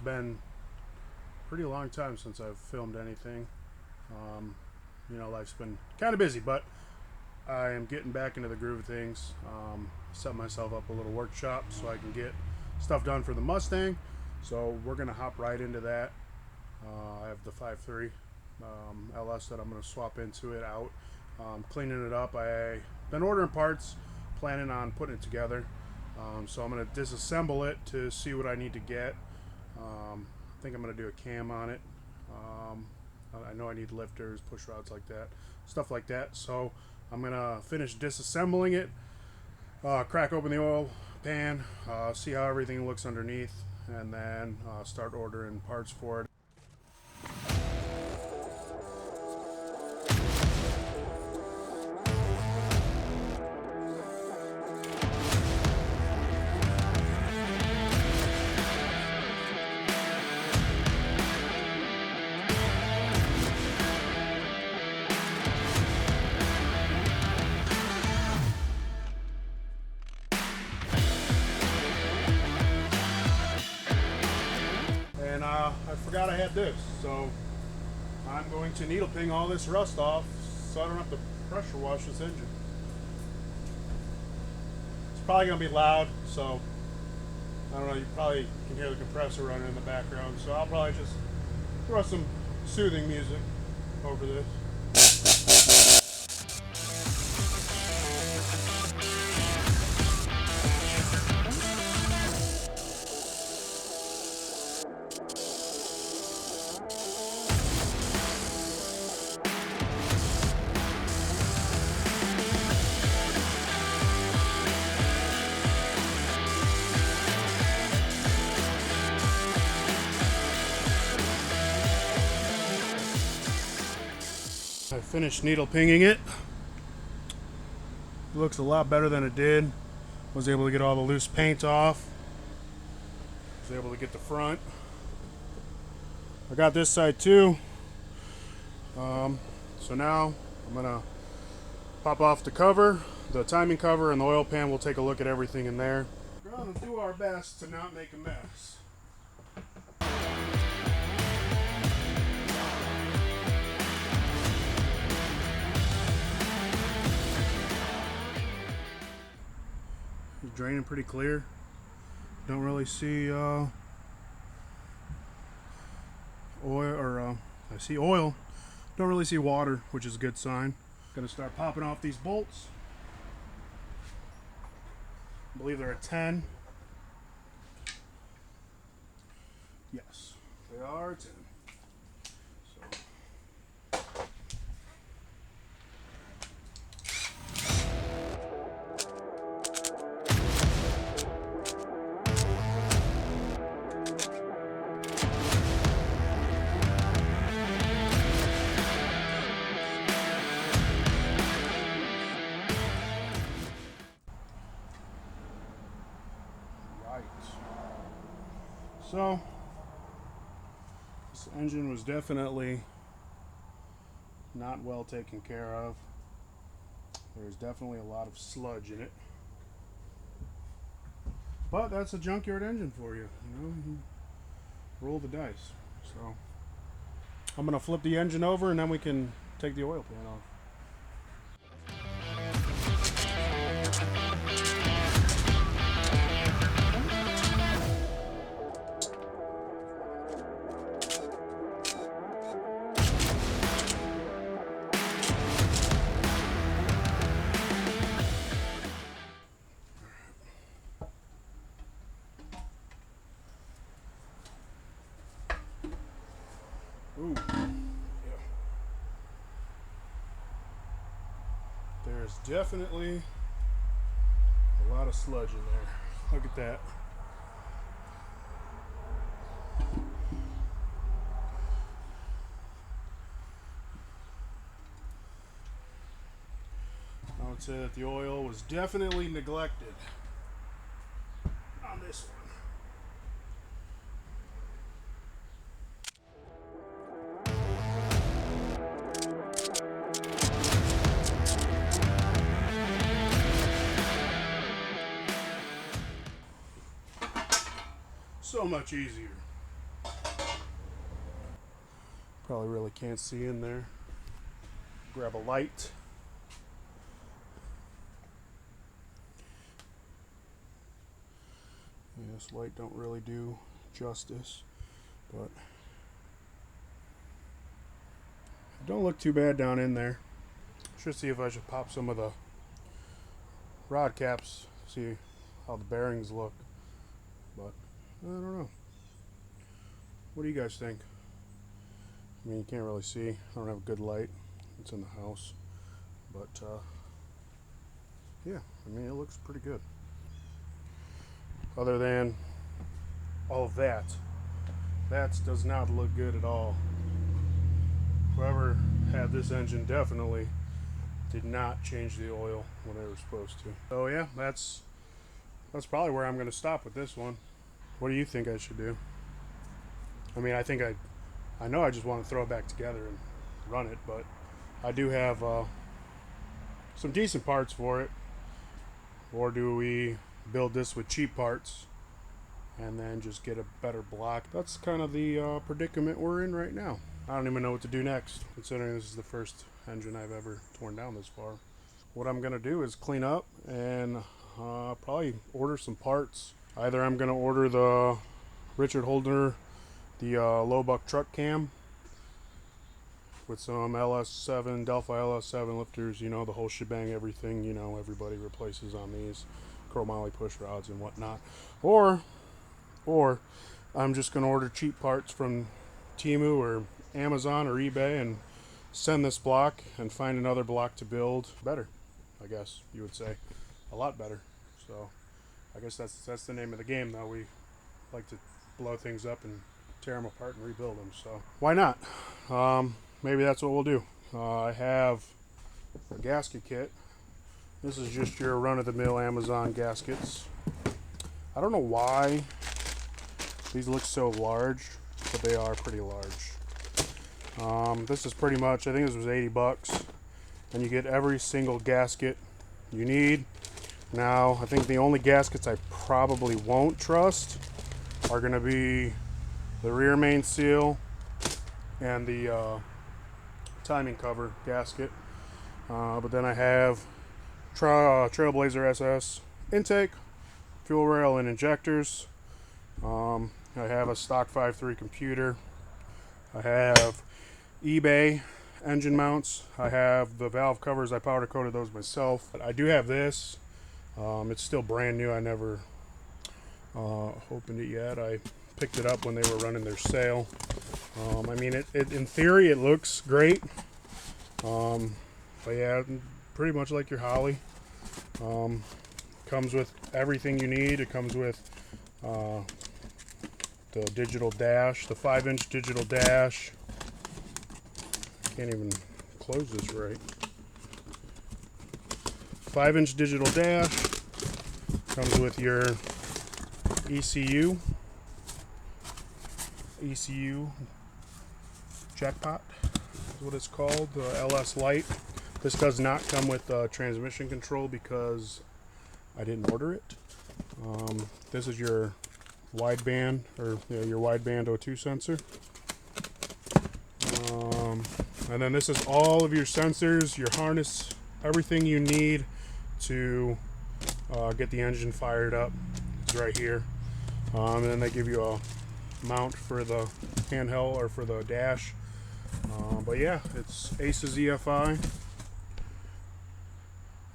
been a pretty long time since I've filmed anything. You know, life's been kind of busy, but I am getting back into the groove of things. Set myself up a little workshop so I can get stuff done for the Mustang. So we're going to hop right into that. I have the 5.3 LS that I'm going to swap into it out. Cleaning it up. I've been ordering parts, planning on putting it together. So I'm going to disassemble it to see what I need to get. I think I'm going to do a cam on it. I know I need lifters, push rods like that, stuff like that. So I'm going to finish disassembling it, crack open the oil pan, see how everything looks underneath, and then start ordering parts for it. And I forgot I had this, so I'm going to needle ping all this rust off so I don't have to pressure wash this engine. It's probably going to be loud, so I don't know, you probably can hear the compressor running in the background, so I'll probably just throw some soothing music over this. I finished needle pinging it. It looks a lot better than it did. Was able to get all the loose paint off. Was able to get the front. I got this side too. So now I'm gonna pop off the cover, the timing cover, and the oil pan. We'll take a look at everything in there. We're gonna do our best to not make a mess. Draining pretty clear. Don't really see oil, or I see oil. Don't really see water, which is a good sign. Gonna start popping off these bolts. I believe they're a 10. Yes, they are a 10. So, this engine was definitely not well taken care of. There's definitely a lot of sludge in it. But that's a junkyard engine for you, you roll the dice. So, I'm going to flip the engine over and then we can take the oil pan off. Ooh, yeah. There's definitely a lot of sludge in there. Look at that. I would say that the oil was definitely neglected on this one. So much easier. Probably really can't see in there. Grab a light. Yeah, this light don't really do justice, but it don't look too bad down in there. Should see if I should pop some of the rod caps, see how the bearings look, but I don't know. What do you guys think? I mean, you can't really see. I don't have a good light. It's in the house, but yeah, I mean, it looks pretty good. Other than all of that, that does not look good at all. Whoever had this engine definitely did not change the oil when they were supposed to. So yeah, that's probably where I'm going to stop with this one. What do you think I should do? I mean, I know I just want to throw it back together and run it, but I do have some decent parts for it. Or do we build this with cheap parts and then just get a better block? That's kind of the predicament we're in right now. I don't even know what to do next, considering this is the first engine I've ever torn down this far. What I'm going to do is clean up and probably order some parts. Either I'm going to order the Richard Holdner, the low buck truck cam with some LS7, Delphi LS7 lifters, you know, the whole shebang, everything, you know, everybody replaces on these chromoly push rods and whatnot. Or I'm just going to order cheap parts from Temu or Amazon or eBay and send this block and find another block to build better, I guess you would say. A lot better. So I guess that's the name of the game, though. We like to blow things up and tear them apart and rebuild them, so why not? Maybe that's what we'll do. I have a gasket kit. This is just your run-of-the-mill Amazon gaskets. I don't know why these look so large, but they are pretty large. This is pretty much, I think this was 80 bucks, and you get every single gasket you need. Now, I think the only gaskets I probably won't trust are going to be the rear main seal and the timing cover gasket. But then I have Trailblazer SS intake, fuel rail, and injectors. I have a stock 5.3 computer. I have eBay engine mounts. I have the valve covers. I powder coated those myself. I do have this. It's still brand new. I never opened it yet. I picked it up when they were running their sale. I mean, it in theory it looks great. But yeah, pretty much like your Holly. Comes with everything you need. It comes with the digital dash, the 5-inch digital dash. Can't even close this right. 5-inch digital dash. Comes with your ECU jackpot is what it's called, the LS Lite. This does not come with transmission control because I didn't order it. This is your wideband, or your wideband O2 sensor. And then this is all of your sensors, your harness, everything you need to get the engine fired up. It's right here. And then they give you a mount for the handheld or for the dash. But yeah, it's ACES EFI,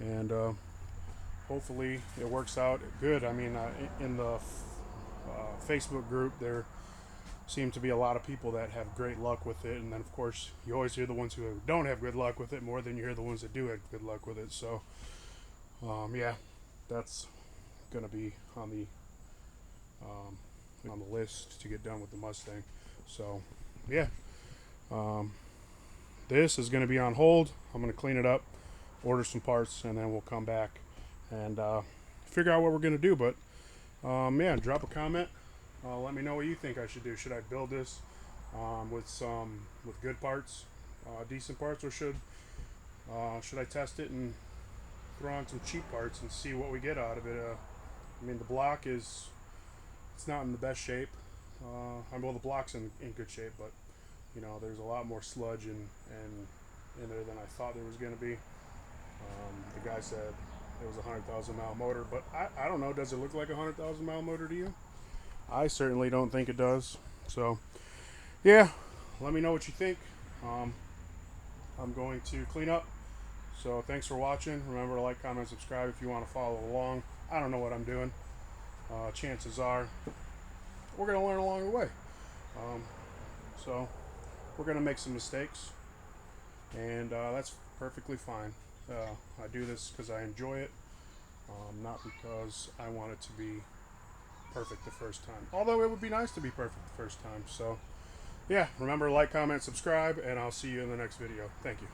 and hopefully it works out good. I mean, in the Facebook group, there seem to be a lot of people that have great luck with it, and then of course you always hear the ones who don't have good luck with it more than you hear the ones that do have good luck with it. So yeah, that's gonna be on the list to get done with the Mustang. So yeah, this is going to be on hold. I'm going to clean it up, order some parts, and then we'll come back and figure out what we're going to do. But yeah, drop a comment. Let me know what you think I should do. Should I build this with good parts, decent parts, or should I test it and throw on some cheap parts and see what we get out of it? I mean, the block it's not in the best shape. Well, the block's in good shape, but You know, there's a lot more sludge and in there than I thought there was going to be. The guy said it was a 100,000 mile motor, but I don't know. Does it look like a 100,000 mile motor to you? I certainly don't think it does. So, yeah, let me know what you think. I'm going to clean up. So, thanks for watching. Remember to like, comment, subscribe if you want to follow along. I don't know what I'm doing. Chances are we're going to learn along the way. So, we're going to make some mistakes, and that's perfectly fine. I do this because I enjoy it, not because I want it to be perfect the first time. Although it would be nice to be perfect the first time. So, yeah, remember to like, comment, subscribe, and I'll see you in the next video. Thank you.